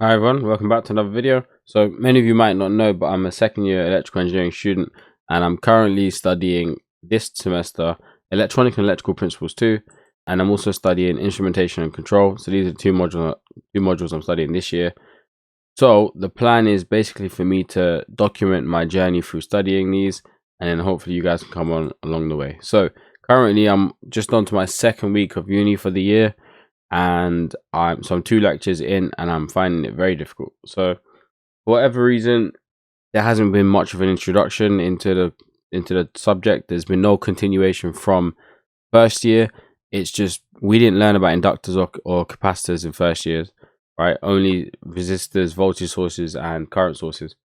Hi everyone, welcome back to another video. So many of you might not know, but I'm a second year electrical engineering student and I'm currently studying this semester electronic and electrical principles 2, and I'm also studying instrumentation and control. So these are two modules I'm studying this year. So the plan is basically for me to document my journey through studying these, and then hopefully you guys can come on along the way. So currently I'm just on to my second week of uni for the year, and I'm 2 lectures in and I'm finding it very difficult. So for whatever reason, there hasn't been much of an introduction into the subject. There's been no continuation from first year. It's just we didn't learn about inductors or capacitors in first years, right? Only resistors, voltage sources, and current sources.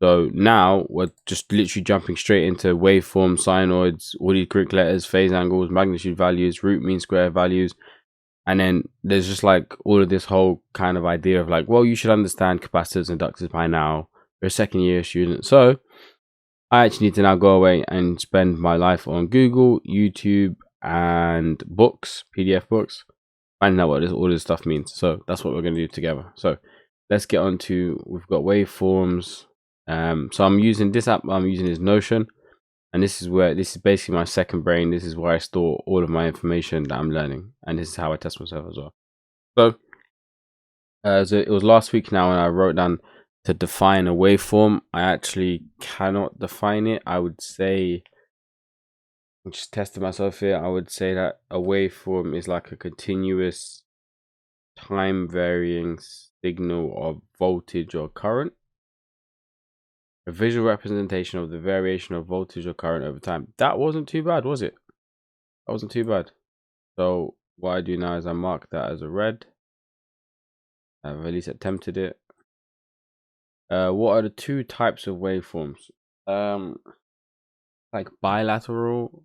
So now we're just literally jumping straight into waveforms, sinoids, all these Greek letters, phase angles, magnitude values, root mean square values. And then there's just like all of this whole kind of idea of like, well, you should understand capacitors and inductors by now. You're a second year student. So I actually need to now go away and spend my life on Google, YouTube, and books, PDF books, finding out what all this stuff means. So that's what we're going to do together. So let's get on to, we've got waveforms. So I'm using this app, I'm using is Notion. And this is basically my second brain. This is where I store all of my information that I'm learning. And this is how I test myself as well. So it was last week now, and I wrote down to define a waveform. I actually cannot define it. I would say, I'm just testing myself here. I would say that a waveform is like a continuous time varying signal of voltage or current. A visual representation of the variation of voltage or current over time. That wasn't too bad, was it? That wasn't too bad. So what I do now is I mark that as a red. I've at least attempted it. What are the two types of waveforms? Like bilateral.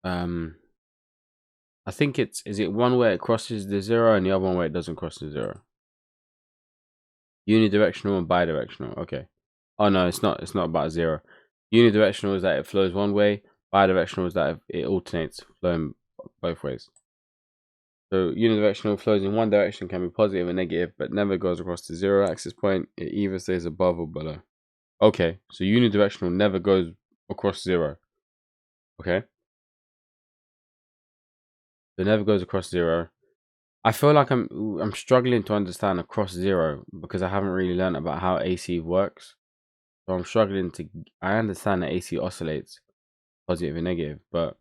I think is it one where it crosses the zero and the other one where it doesn't cross the zero? Unidirectional and bidirectional. Okay. Oh no, it's not. It's not about zero. Unidirectional is that it flows one way. Bidirectional is that it alternates, flowing both ways. So unidirectional flows in one direction, can be positive and negative, but never goes across the zero axis point. It either stays above or below. Okay, so unidirectional never goes across zero. Okay, so it never goes across zero. I feel like I'm struggling to understand across zero because I haven't really learned about how AC works. So I'm struggling to. I understand that AC oscillates, positive and negative, but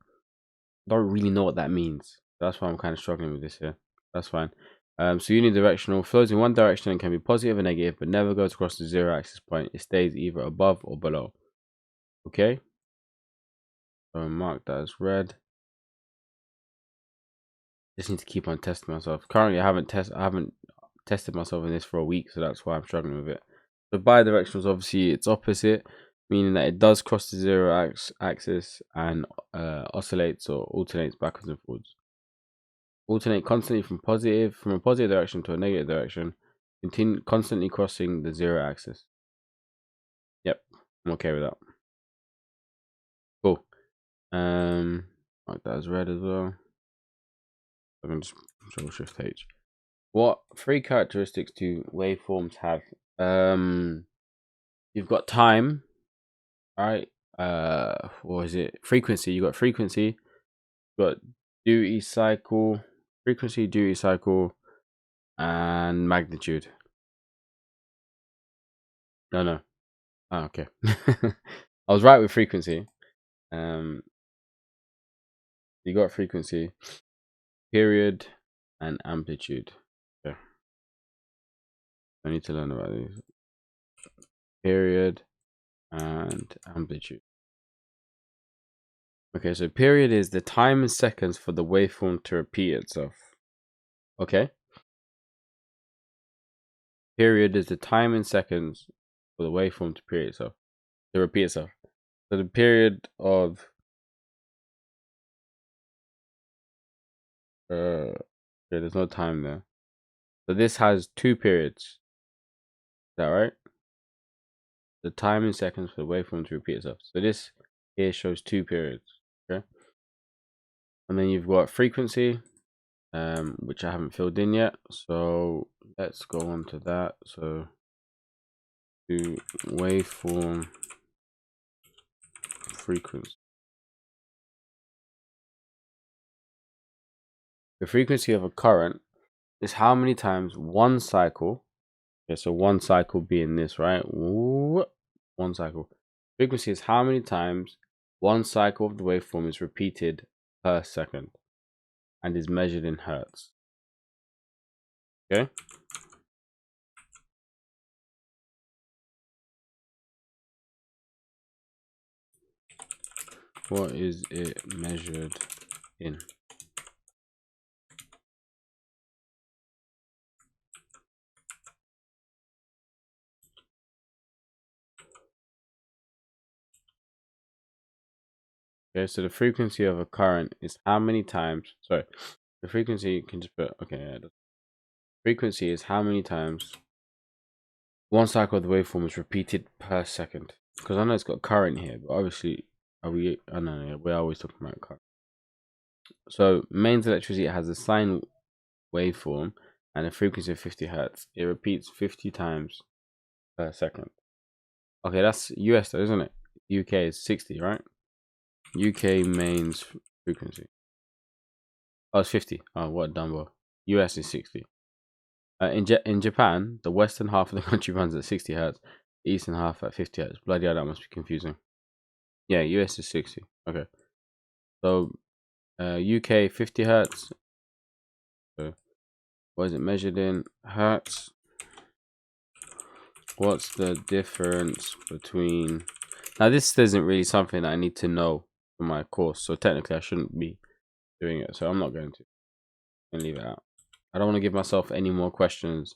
I don't really know what that means. That's why I'm kind of struggling with this here. That's fine. So unidirectional flows in one direction and can be positive or negative, but never goes across the zero axis point. It stays either above or below. Okay. So mark that as red. Just need to keep on testing myself. Currently, I haven't tested myself in this for a week, so that's why I'm struggling with it. The bidirectional is obviously its opposite, meaning that it does cross the zero axis and oscillates or alternates backwards and forwards. Alternate constantly from a positive direction to a negative direction, constantly crossing the zero axis. Yep, I'm okay with that. Cool. Like that as red as well. I can just Control Shift H. What three characteristics do waveforms have? You've got time, right? What is it? Frequency. You got frequency. You got duty cycle, frequency, duty cycle, and magnitude. No. Oh, okay. I was right with frequency. You got frequency, period, and amplitude. Okay. I need to learn about these. Period and amplitude. Okay, so period is the time in seconds for the waveform to repeat itself. Okay. Period is the time in seconds for the waveform to repeat itself. So the period of okay, there's no time there. So this has two periods. Is that right? The time in seconds for the waveform to repeat itself. So this here shows two periods. Okay. And then you've got frequency, which I haven't filled in yet. So let's go on to that. So to waveform frequency. The frequency of a current is how many times one cycle. Okay, so one cycle being this, right? One cycle. Frequency is how many times one cycle of the waveform is repeated per second and is measured in hertz. Okay. What is it measured in? Okay, so the frequency of a current is how many times, sorry, the frequency, you can just put, okay, yeah, the frequency is how many times one cycle of the waveform is repeated per second. Because I know it's got current here, but obviously, I don't know, yeah, we're always talking about current. So mains electricity has a sine waveform and a frequency of 50 hertz. It repeats 50 times per second. Okay, that's US though, isn't it? UK is 60, right? UK mains frequency. Oh, it's 50. Oh, what a dumbo. US is 60. In Japan, the western half of the country runs at 60 hertz, the eastern half at 50 hertz. Bloody hell, that must be confusing. Yeah, US is 60. Okay. So, UK 50 hertz. So, what is it measured in hertz? What's the difference between... Now, this isn't really something that I need to know for my course, so technically I shouldn't be doing it, so I'm not going to. And leave it out. I don't want to give myself any more questions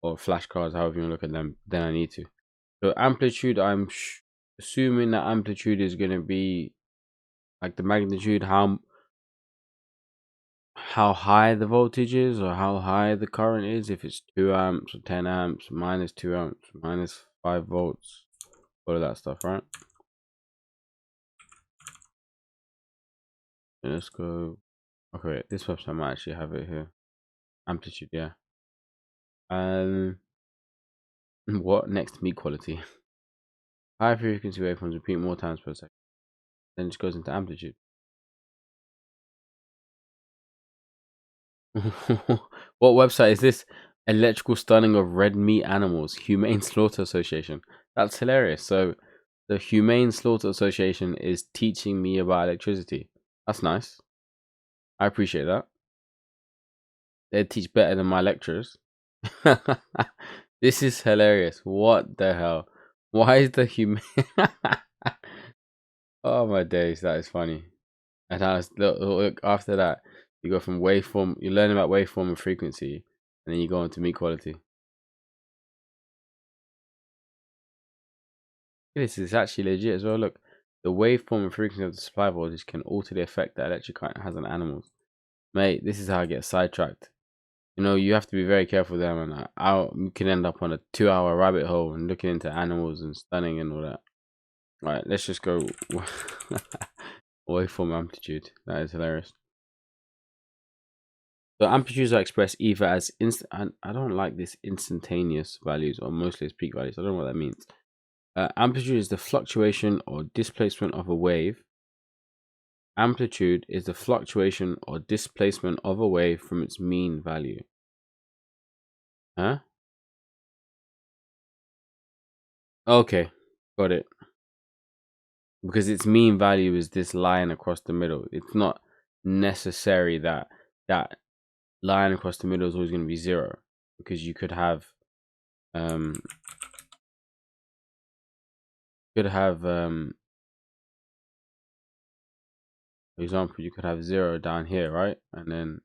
or flashcards, however you want to look at them, than I need to. So amplitude, I'm assuming that amplitude is going to be like the magnitude, how high the voltage is or how high the current is. If it's 2 amps or 10 amps, minus 2 amps, minus 5 volts, all of that stuff, right? And let's go. Okay, this website might actually have it here. Amplitude, yeah. What next? Meat quality. High frequency waveforms repeat more times per second. Then it just goes into amplitude. What website is this? Electrical stunning of red meat animals, Humane Slaughter Association. That's hilarious. So the Humane Slaughter Association is teaching me about electricity. That's nice. I appreciate that. They teach better than my lecturers. This is hilarious. What the hell? Why is the humane? Oh my days, that is funny. And I was, look, after that, you go from waveform, you learn about waveform and frequency, and then you go into meat quality. This is actually legit as well. Look, the waveform and frequency of the supply voltage can alter the effect that electric current has on animals. Mate, this is how I get sidetracked. You know, you have to be very careful there, man. You can end up on a 2-hour rabbit hole and looking into animals and stunning and all that. Right, let's just go waveform amplitude. That is hilarious. So amplitudes are expressed either as instant. I don't like this instantaneous values or mostly as peak values. I don't know what that means. Amplitude is the fluctuation or displacement of a wave. Amplitude is the fluctuation or displacement of a wave from its mean value. Huh? Okay, got it. Because its mean value is this line across the middle. It's not necessary that that line across the middle is always going to be 0, because you could have for example, you could have 0 down here, right? And then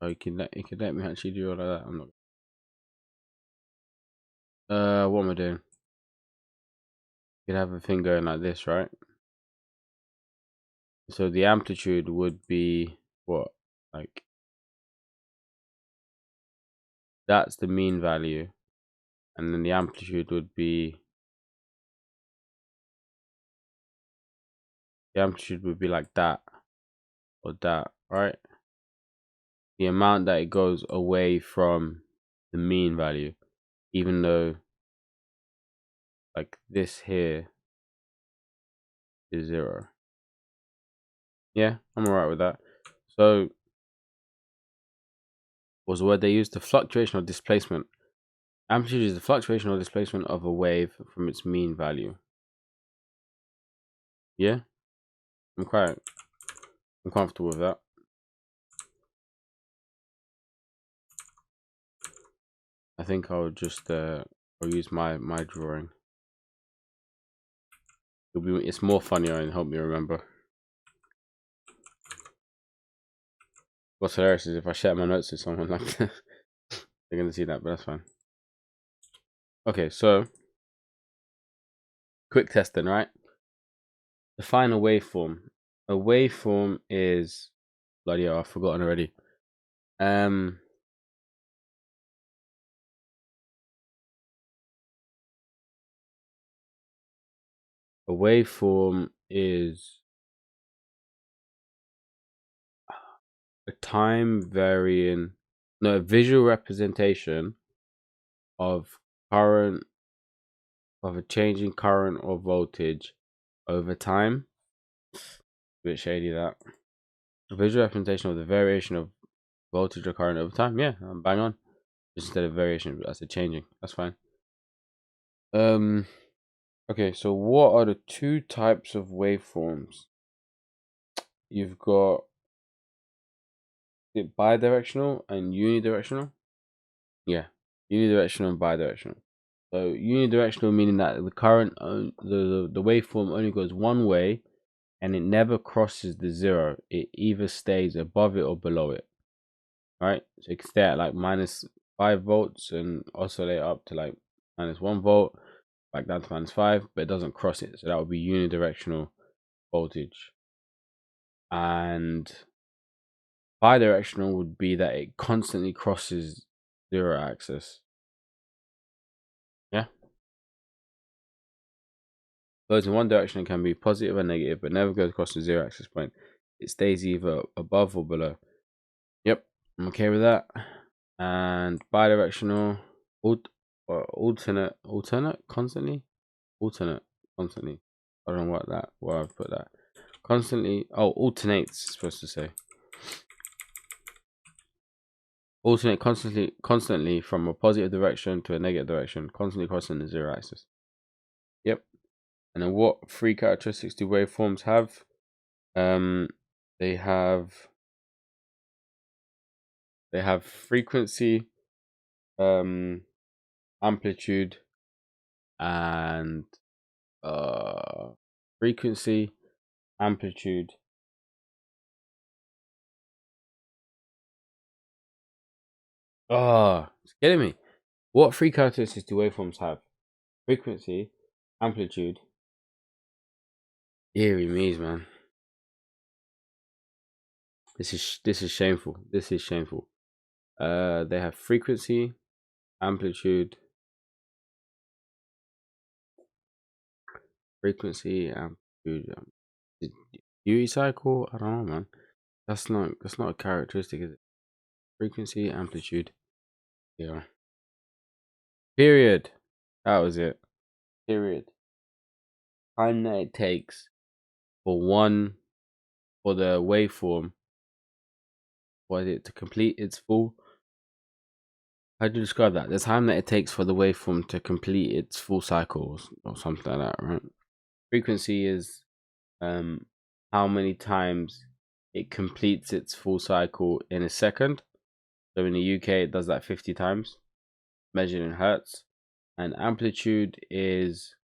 you can let me actually do all of that. I'm not what am I doing? You could have a thing going like this, right? So the amplitude would be what? Like, that's the mean value, and then the amplitude would be like that or that, right? the amount that it goes away from the mean value, even though like this here is 0. Yeah, I'm alright with that. So was the word they used? The fluctuation or displacement. Amplitude is the fluctuation or displacement of a wave from its mean value. Yeah, I'm comfortable with that. I think I'll just I'll use my drawing. It's more funnier and help me remember. What's hilarious is if I share my notes with someone like that, they're gonna see that, but that's fine. Okay, so quick testing, right? Define a waveform. A waveform is bloody hell, I've forgotten already. A waveform is a a visual representation of a changing current or voltage over time. A bit shady that. A visual representation of the variation of voltage or current over time. Yeah, I'm bang on. Just instead of variation, that's a changing. That's fine. Okay, so what are the two types of waveforms? You've got bidirectional and unidirectional. Yeah, unidirectional and bidirectional. So unidirectional meaning that the current, the waveform only goes one way, and it never crosses the 0. It either stays above it or below it. Right, so it can stay at like -5 volts and oscillate up to like -1 volt, back down to -5, but it doesn't cross it. So that would be unidirectional voltage. And bidirectional would be that it constantly crosses 0 axis. Yeah, goes in one direction, it can be positive or negative, but never goes across the 0 axis point. It stays either above or below. Yep, I'm okay with that. And bidirectional, alternate, constantly. I don't know where I've put that. Constantly. Oh, alternates. Supposed to say. Alternate constantly from a positive direction to a negative direction, constantly crossing the 0 axis. Yep. And then what three characteristics do waveforms have? They have frequency, amplitude, and frequency, amplitude. It's getting me. What three characteristics do waveforms have? Frequency, amplitude. Eerie me's, man. This is shameful. This is shameful. They have frequency, amplitude, amplitude. Duty cycle? I don't know, man. That's not a characteristic, is it? Frequency, amplitude. Yeah. Period. That was it. Period. Time that it takes for the waveform, to complete its full. How do you describe that? The time that it takes for the waveform to complete its full cycles or something like that, right? Frequency is how many times it completes its full cycle in a second. So in the UK, it does that 50 times, measured in hertz. And amplitude is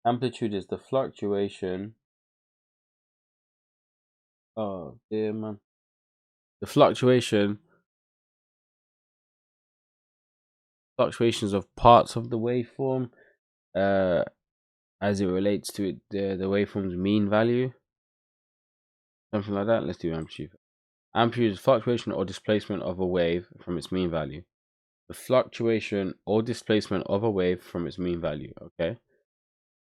the fluctuation. Oh dear, man. The fluctuations of parts of the waveform, as it relates to the waveform's mean value, something like that. Let's do amplitude. Amplitude is fluctuation or displacement of a wave from its mean value. The fluctuation or displacement of a wave from its mean value. Okay.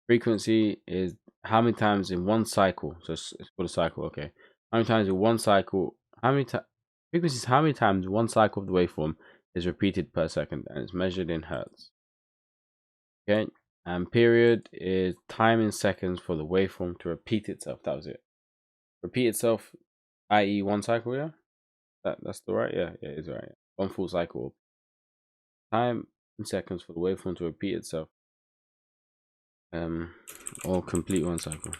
Frequency is how many times in one cycle. So it's called a cycle. Okay. How many times in one cycle? frequency is how many times one cycle of the waveform is repeated per second, and it's measured in hertz. Okay, and period is time in seconds for the waveform to repeat itself. That was it. Repeat itself, i.e., one cycle. Yeah, that's the right. Yeah, it is right. Yeah. One full cycle. Time in seconds for the waveform to repeat itself. Or complete one cycle.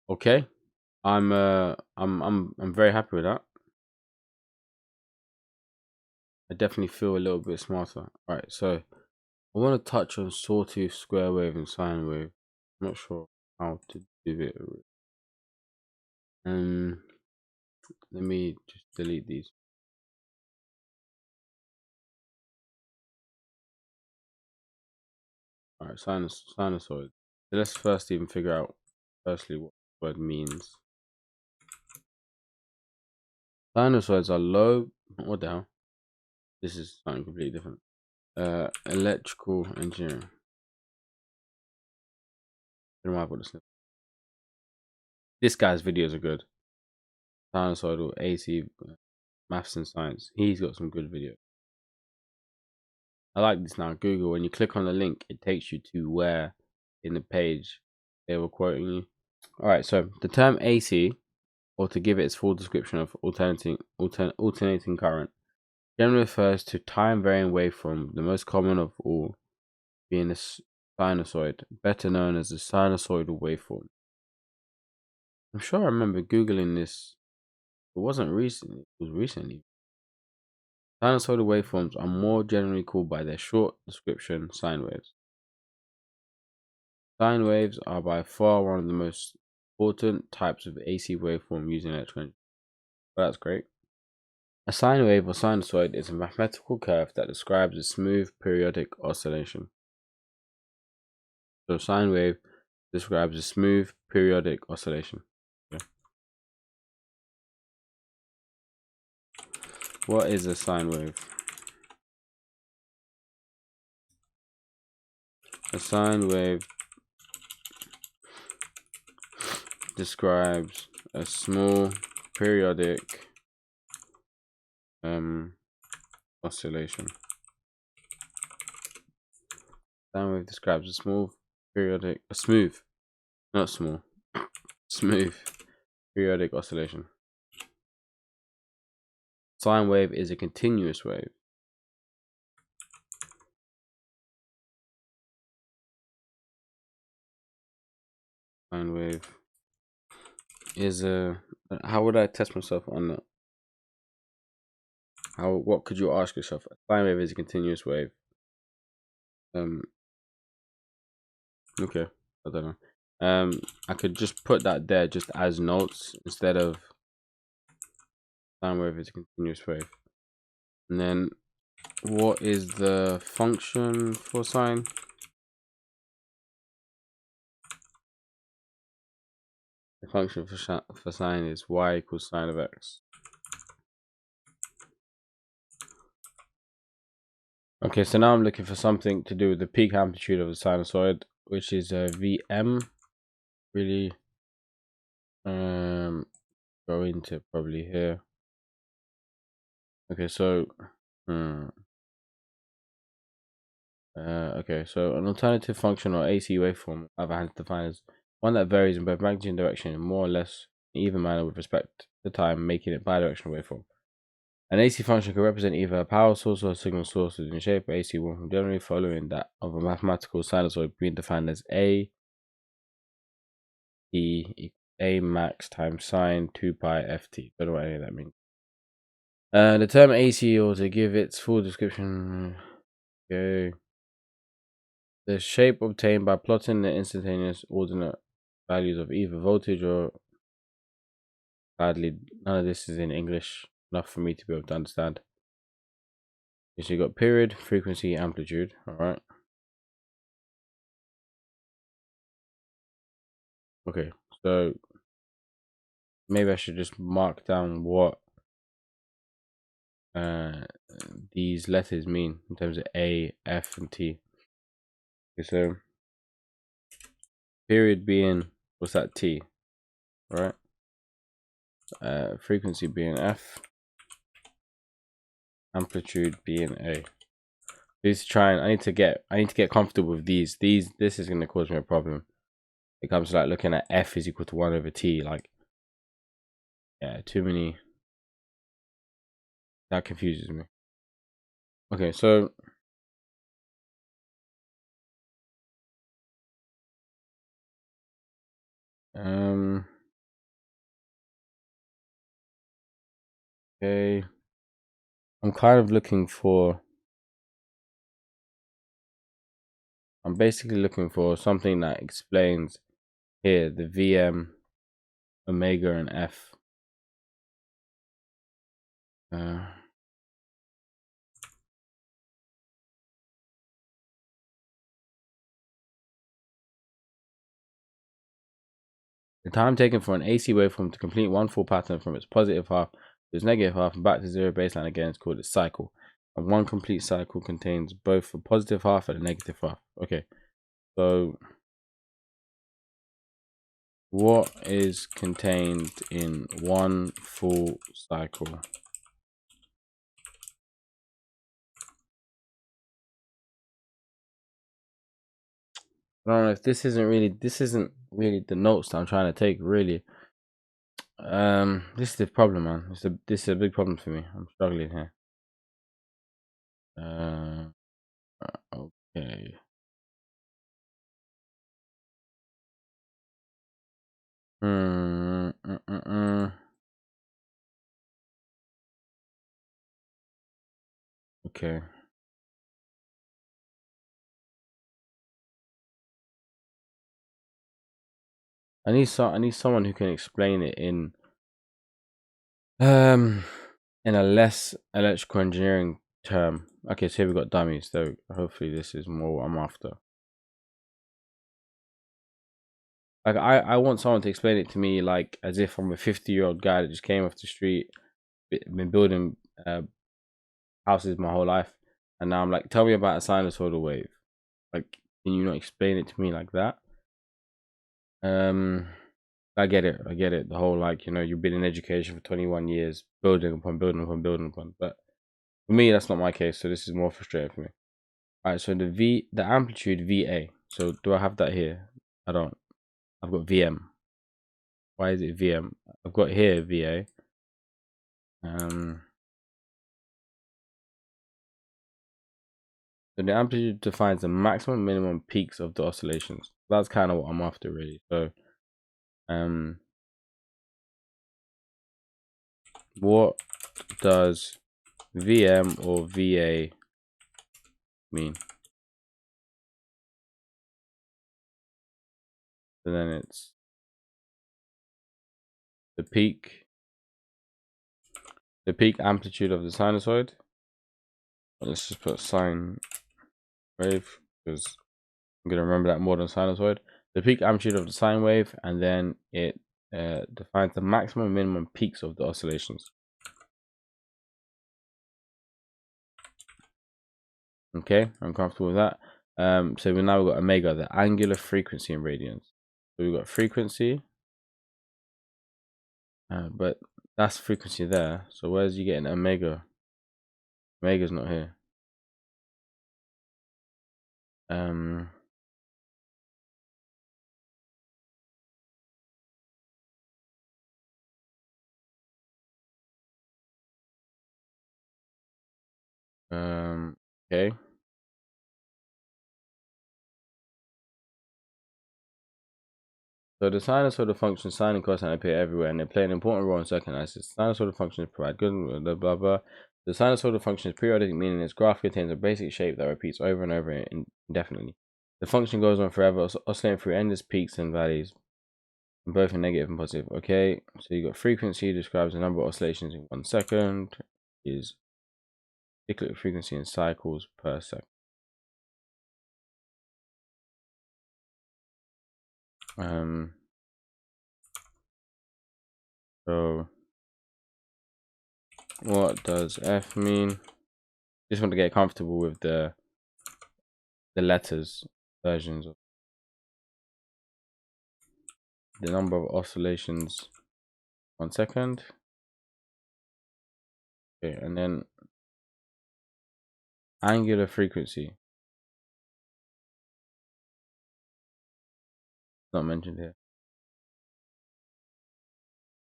Okay, I'm very happy with that. I definitely feel a little bit smarter. Alright, so I want to touch on sawtooth, square wave, and sine wave. I'm not sure how to do it. Let me just delete these. Alright, sinusoid. So let's first even figure out firstly what the word means. Sinusoids are low. What the hell? This is something completely different. Electrical engineering. I don't know why I put this. This guy's videos are good. Sinusoidal, AC, maths and science. He's got some good videos. I like this now. Google, when you click on the link, it takes you to where in the page they were quoting you. Alright, so the term AC, or to give it its full description of alternating current, generally refers to time varying waveform, the most common of all being a sinusoid, better known as the sinusoidal waveform. I'm sure I remember Googling this. It wasn't recently, it was recently. Sinusoidal waveforms are more generally called by their short description, sine waves. Sine waves are by far one of the most important types of AC waveform using electrical engineering. Well, that's great. A sine wave or sinusoid is a mathematical curve that describes a smooth periodic oscillation. So sine wave describes a smooth periodic oscillation. Okay. What is a sine wave? A sine wave describes a small periodic oscillation. Sine wave describes a smooth periodic oscillation. Sine wave is a continuous wave. Sine wave is a. How would I test myself on that? What could you ask yourself? A sine wave is a continuous wave. Okay, I don't know. I could just put that there just as notes instead of sine wave is a continuous wave. And then what is the function for sine? The function for sine is y equals sine of x. Okay, so now I'm looking for something to do with the peak amplitude of the sinusoid, which is Vm. Really go into probably here. Okay, so okay, so an alternative function or AC waveform, other hand, defined as one that varies in both magnitude and direction in more or less even manner with respect to time, making it bidirectional waveform. An AC function can represent either a power source or a signal source in the shape of AC waveform, generally following that of a mathematical sinusoid being defined as A E equals A max times sine 2 pi ft. Don't know what any of that means. The term AC, or to give its full description, okay. The shape obtained by plotting the instantaneous ordinate values of either voltage or, sadly, none of this is in English enough for me to be able to understand. So you got period, frequency, amplitude. All right. Okay, so maybe I should just mark down what these letters mean in terms of A, F, and T. Okay, so period being what's that, T, right? Frequency being F, amplitude being A. Please try and I need to get comfortable with these. This is gonna cause me a problem. It comes to like looking at F is equal to 1 over T. Like, yeah, too many. That confuses me. Okay, so okay, I'm kind of looking for. I'm basically looking for something that explains here the VM, omega, and F. The time taken for an AC waveform to complete one full pattern from its positive half to its negative half and back to zero baseline again is called its cycle. And one complete cycle contains both the positive half and the negative half. Okay, so what is contained in one full cycle? I don't know if this isn't really the notes that I'm trying to take, really. This is the problem, man. This is a big problem for me. I'm struggling here. Okay. Okay. I need someone who can explain it in a less electrical engineering term. Okay, so here we got dummies, so hopefully this is more what I'm after. Like I want someone to explain it to me like as if I'm a 50-year-old guy that just came off the street, been building houses my whole life, and now I'm like, tell me about a sinusoidal wave. Like, can you not explain it to me like that? I get it. The whole, like, you've been in education for 21 years, building upon building upon building upon. But for me, that's not my case. So this is more frustrating for me. All right. So the amplitude VA. So do I have that here? I don't. I've got VM. Why is it VM? I've got here VA. So the amplitude defines the maximum and minimum peaks of the oscillations. That's kind of what I'm after, really. So, what does VM or VA mean? So then it's the peak amplitude of the sinusoid. Let's just put sine wave because I'm gonna remember that more than sinusoid. The peak amplitude of the sine wave, and then it defines the maximum and minimum peaks of the oscillations. Okay, I'm comfortable with that. So we've got omega, the angular frequency in radians. So we've got frequency, but that's frequency there. So where's you getting omega? Omega's not here. Okay. So the sinusoidal functions sine and cosine appear everywhere, and they play an important role in circuit analysis. Sinusoidal functions provide good blah blah blah. The sinusoidal function is periodic, meaning its graph contains a basic shape that repeats over and over indefinitely. The function goes on forever, oscillating through endless peaks and valleys, both in negative and positive. Okay, so you got frequency describes the number of oscillations in 1 second, is cyclic frequency in cycles per second. So what does F mean? Just want to get comfortable with the letters versions of the number of oscillations 1 second. Okay, and then angular frequency. Not mentioned here.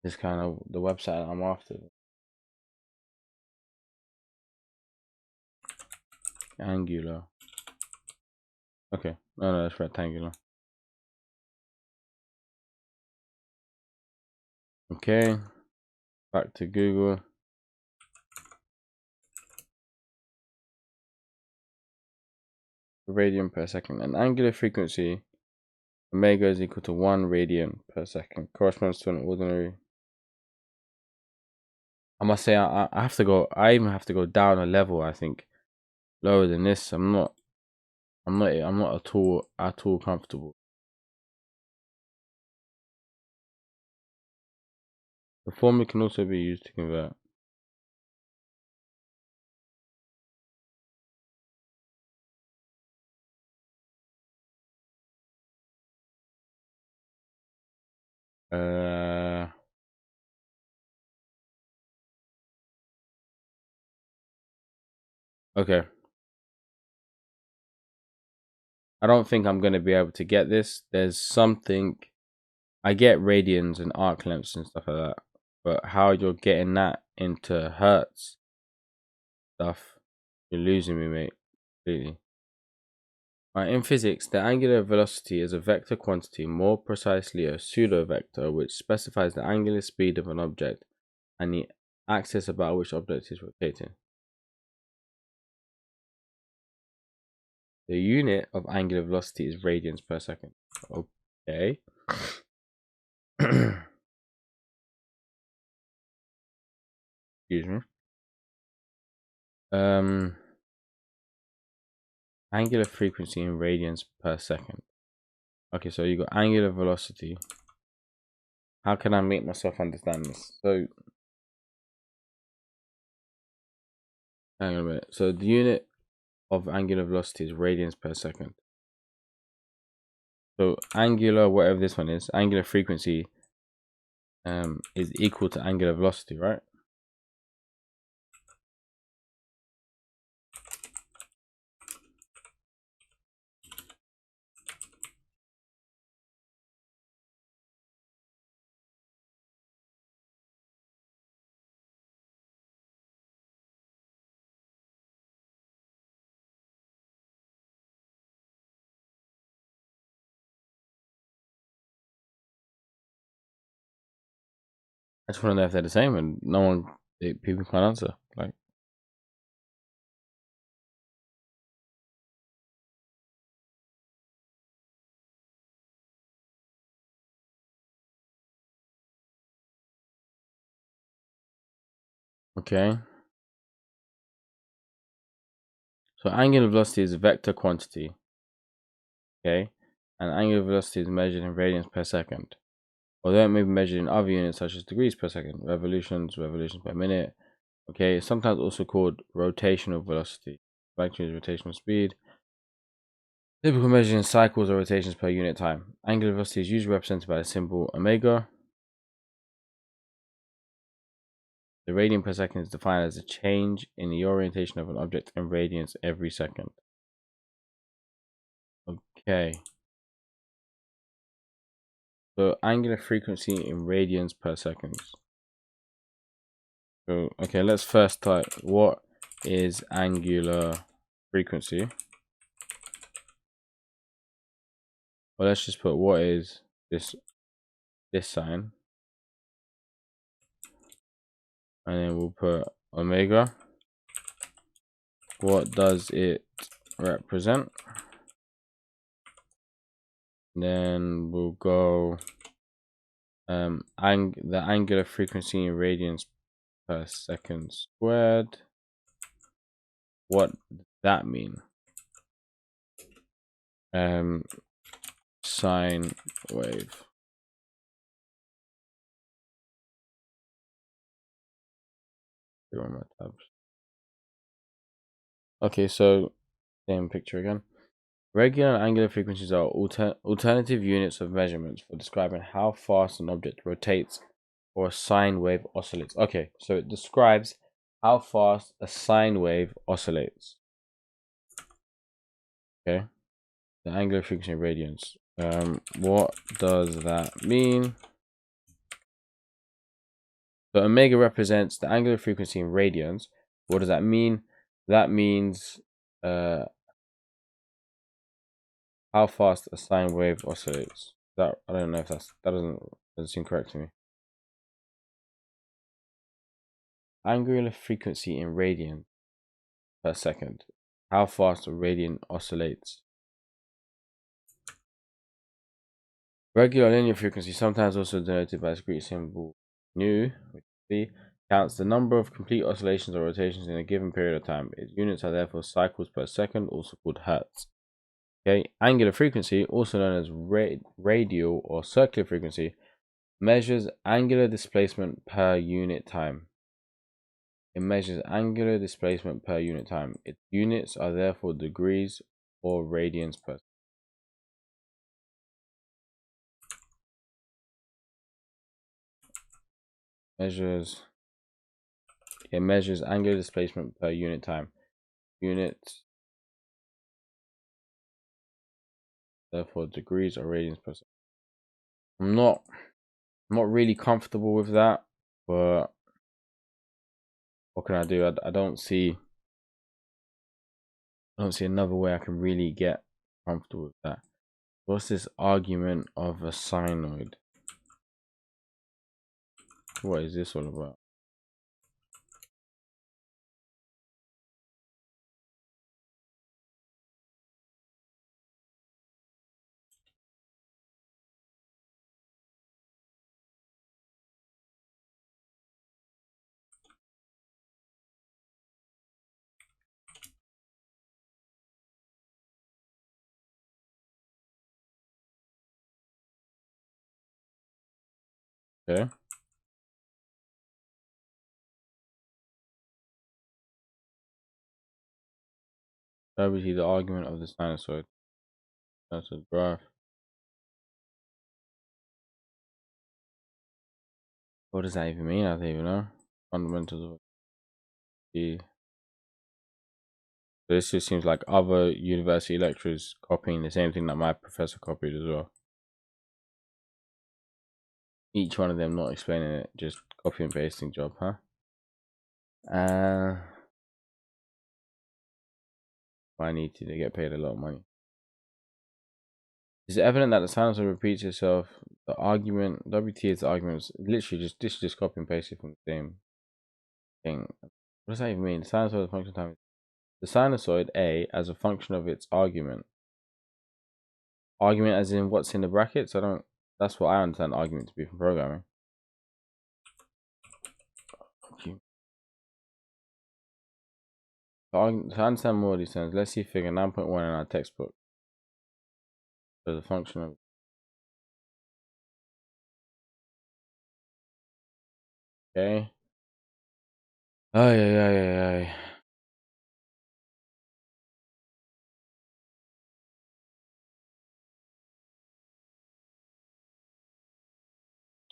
This kind of the website I'm after. Angular. Okay, no, that's rectangular. Okay, back to Google. Radian per second. An angular frequency omega is equal to 1 radian per second. Corresponds to an ordinary. I must say I have to go. I even have to go down a level. I think lower than this. I'm not at all comfortable. The formula can also be used to convert. Okay. I don't think I'm going to be able to get this. There's something. I get radians and arc lengths and stuff like that. But how you're getting that into hertz stuff, you're losing me, mate. Completely. Right, in physics, the angular velocity is a vector quantity, more precisely a pseudo-vector, which specifies the angular speed of an object and the axis about which object is rotating. The unit of angular velocity is radians per second. Okay. Excuse me. Angular frequency in radians per second. Okay, so you got angular velocity. How can I make myself understand this? So, hang on a minute. So the unit of angular velocity is radians per second. So angular, whatever this one is, angular frequency is equal to angular velocity, right? I just want to know if they're the same, and people can't answer. Like, okay. So angular velocity is a vector quantity, okay, and angular velocity is measured in radians per second. Although it may be measured in other units such as degrees per second, revolutions per minute. Okay, it's sometimes also called rotational velocity. Magnitude is rotational speed. Typical measured in cycles or rotations per unit time. Angular velocity is usually represented by the symbol omega. The radian per second is defined as a change in the orientation of an object in radians every second. Okay. So angular frequency in radians per second. So okay, let's first type what is angular frequency. Well, let's just put what is this sign, and then we'll put omega. What does it represent? Then we'll go the angular frequency in radians per second squared. What does that mean? Sine wave. Here are my tabs. Okay, so same picture again. Regular and angular frequencies are alternative units of measurements for describing how fast an object rotates or a sine wave oscillates. Okay, so it describes how fast a sine wave oscillates. Okay, the angular frequency in radians. What does that mean? So omega represents the angular frequency in radians. What does that mean? That means how fast a sine wave oscillates. That I don't know if that doesn't seem correct to me. Angular frequency in radians per second. How fast a radian oscillates. Regular linear frequency, sometimes also denoted by the Greek symbol nu, which is counts the number of complete oscillations or rotations in a given period of time. Its units are therefore cycles per second, also called hertz. Okay, angular frequency, also known as radial or circular frequency, measures angular displacement per unit time. It measures angular displacement per unit time. Its units are therefore degrees or radians per second. It measures angular displacement per unit time. Units, therefore degrees or radians per second. I'm not really comfortable with that, but what can I do? I don't see another way I can really get comfortable with that. What's this argument of a sinoid? What is this all about? Okay. Obviously, the argument of the sinusoid. That's a graph. What does that even mean? I don't even know. Fundamentals of the. This just seems like other university lecturers copying the same thing that my professor copied as well. Each one of them not explaining it, just copy and pasting job, huh? I need to get paid a lot of money. Is it evident that the sinusoid repeats itself? The argument, WT is the argument, literally just copy and paste it from the same thing. What does that even mean? The sinusoid function time. The sinusoid A as a function of its argument. Argument as in what's in the brackets? That's what I understand argument to be from programming. To understand more of these terms, let's see figure 9.1 in our textbook. So the function of okay. Ay.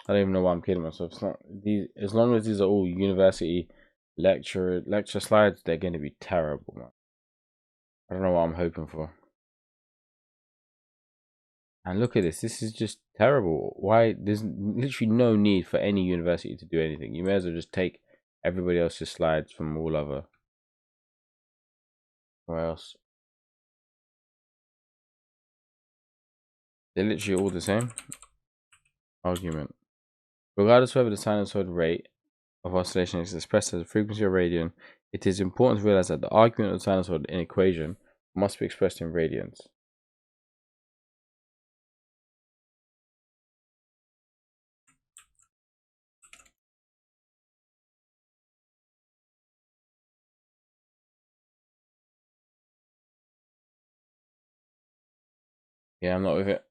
I don't even know why I'm kidding myself. It's not these. As long as these are all university lecture slides, they're going to be terrible, man. I don't know what I'm hoping for. And look at this. This is just terrible. Why? There's literally no need for any university to do anything. You may as well just take everybody else's slides from all other. Where else? They're literally all the same. Argument. Regardless of whether the sinusoid rate of oscillation is expressed as a frequency or radian, it is important to realize that the argument of the sinusoid in equation must be expressed in radians. Yeah, I'm not with it.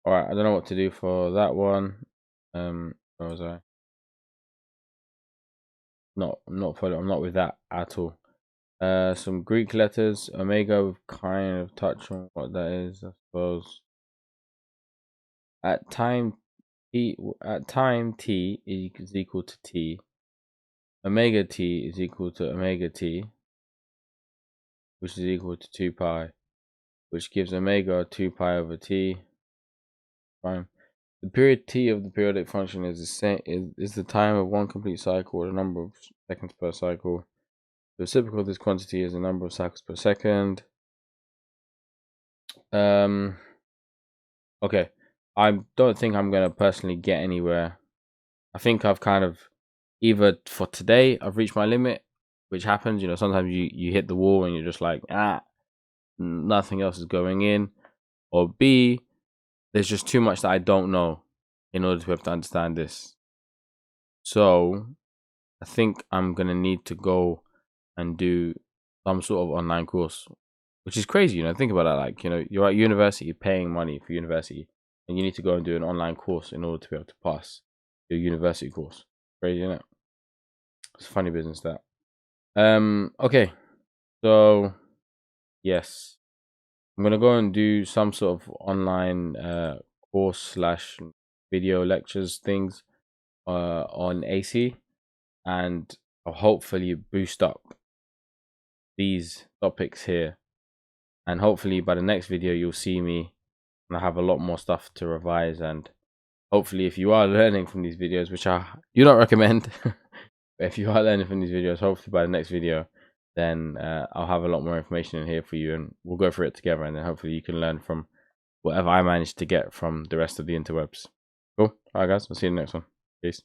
Alright, I don't know what to do for that one. Where was I? I'm not with that at all. Some Greek letters. Omega, we've kind of touched on what that is, I suppose. At time t is equal to t. Omega t is equal to omega t, which is equal to 2 pi, which gives omega 2 pi over t. Fine. The period t of the periodic function is the same is the time of one complete cycle, or the number of seconds per cycle. The reciprocal of this quantity is the number of cycles per second. Okay, I don't think I'm gonna personally get anywhere. I think I've kind of either for today I've reached my limit, which happens. You know, sometimes you hit the wall and you're just like, nothing else is going in, or B, there's just too much that I don't know in order to be able to understand this. So I think I'm gonna need to go and do some sort of online course, which is crazy. You know, think about that. Like, you know, you're at university, paying money for university, and you need to go and do an online course in order to be able to pass your university course. Crazy, isn't it? It's a funny business, that. Okay, so yes, I'm gonna go and do some sort of online course / video lectures things on AC, and I'll hopefully boost up these topics here, and hopefully by the next video you'll see me and I have a lot more stuff to revise. And hopefully, if you are learning from these videos, which I do not recommend, but if you are learning from these videos, hopefully by the next video, then I'll have a lot more information in here for you, and we'll go through it together, and then hopefully you can learn from whatever I managed to get from the rest of the interwebs. Cool. All right, guys. I'll see you in the next one. Peace.